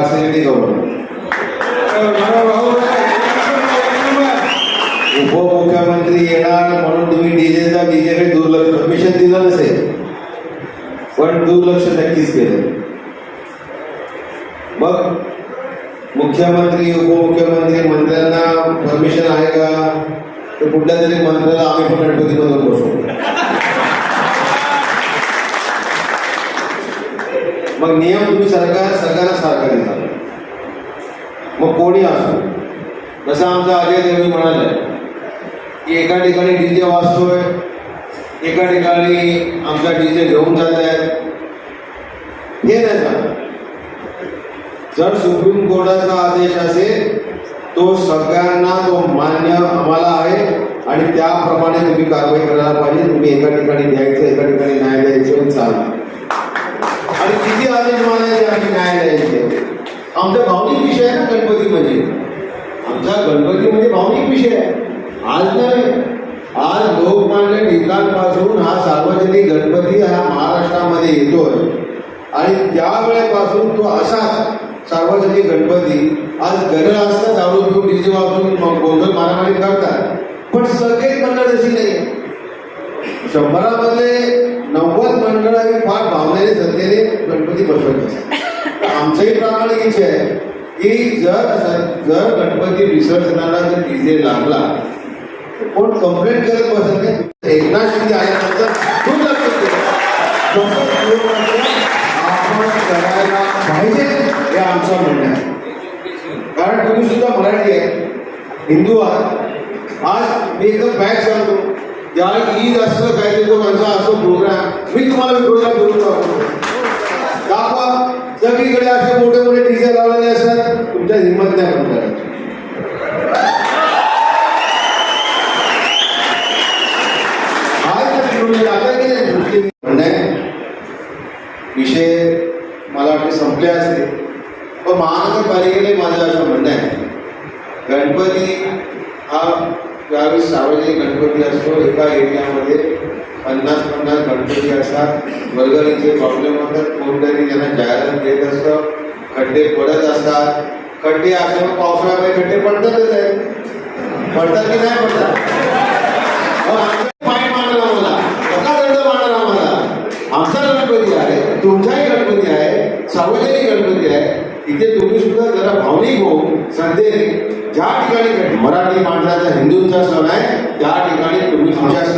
Facility government. उपमुख्यमंत्री येणार म्हणून तुम्ही डीजेकडे दुर्लक्ष, परमिशन दिलं नसेल पण दुर्लक्ष नक्कीच केलं. मग मुख्यमंत्री उपमुख्यमंत्री मंत्र्यांना परमिशन आहे का? तर कुठल्या तरी मंत्र्याला आम्ही पण गणपतीमधून बसू. मग नियम तुम्ही सगळ्यांना सारखा दिला. मग कोणी असो, जसं आमचा अजय देवी म्हणाले की एका ठिकाणी डीजे वाजतोय, एका ठिकाणी आमचा डीजे घेऊन जात आहेत, हे नाही सांग. जर सुप्रीम कोर्टाचा आदेश असेल तो सगळ्यांना तो मान्य आम्हाला आहे आणि त्याप्रमाणे तुम्ही कारवाई करायला पाहिजे. तुम्ही एका ठिकाणी द्यायचं, एका ठिकाणी न्याय द्यायचं चालू. आणि किती आदेश मानायचे आम्ही न्याय द्यायचे. आमचा भावनिक विषय आहे ना गणपती म्हणजे. आमचा गणपती म्हणजे भावनिक विषय आहे. आज नाही, आज लोकमान्य टिळकांपासून हा सार्वजनिक गणपती हा महाराष्ट्रामध्ये येतोय आणि त्यावेळेपासून तो असा सार्वजनिक गणपती आज गरज असता दारू पिऊन डीजे वापरून गोंधळ मारामारी करतात. पण सगळेच मंडळ तशी नाही. 100मधले 90 मंडळ ही फार भावनेने श्रद्धेने गणपती बसवत असतात. आमचंही प्रामाणिक इच्छा आहे की जर गणपती विसर्जनाला जर डीजे लागला कोण कंप्लेंट करत बसत नाही. एकनाथ शिंदे आल्यानंतर दुर्लक्ष आपण करायला पाहिजे हे आमचं म्हणणं आहे. कारण तुम्ही सुद्धा मराठी आहे, हिंदू आहात. आज मी एकदम बॅक सांगतो, ज्यावेळी ईद असतं काय तो त्यांचा असतो प्रोग्राम, मी तुम्हाला प्रोग्राम करून दाखवा. सगळीकडे असे मोठे मोठे डीजे लावलेले असतात, तुमच्या हिंमत नाही बंद करायची. विषय मला वाटते संपले असते. पण महानगरपालिकेने माझं असं म्हणणं आहे, गणपती हा ज्यावेळी सार्वजनिक गणपती असतो एका एरियामध्ये 50-50 गणपती असतात. वर्गणीचे प्रॉब्लेम होतात, कोणतरी त्यांना जाहिरात देत असतं, खड्डे पडत असतात. खड्डे असल्यामुळे पावसाळ्यामध्ये खड्डे पडतातच आहेत. पडतात की नाही पडतात? फाईन मांडणार आम्हाला, कसा दंड मांडणार आम्हाला? आमचा गणपती आहे, तुमचाही गणपती आहे, सार्वजनिक गणपती आहे. इथे तुम्ही सुद्धा जरा भावनिक होऊन श्रद्धेने ज्या ठिकाणी मराठी माणसाचा हिंदूंचा सण आहे त्या ठिकाणी तुम्ही तुमच्या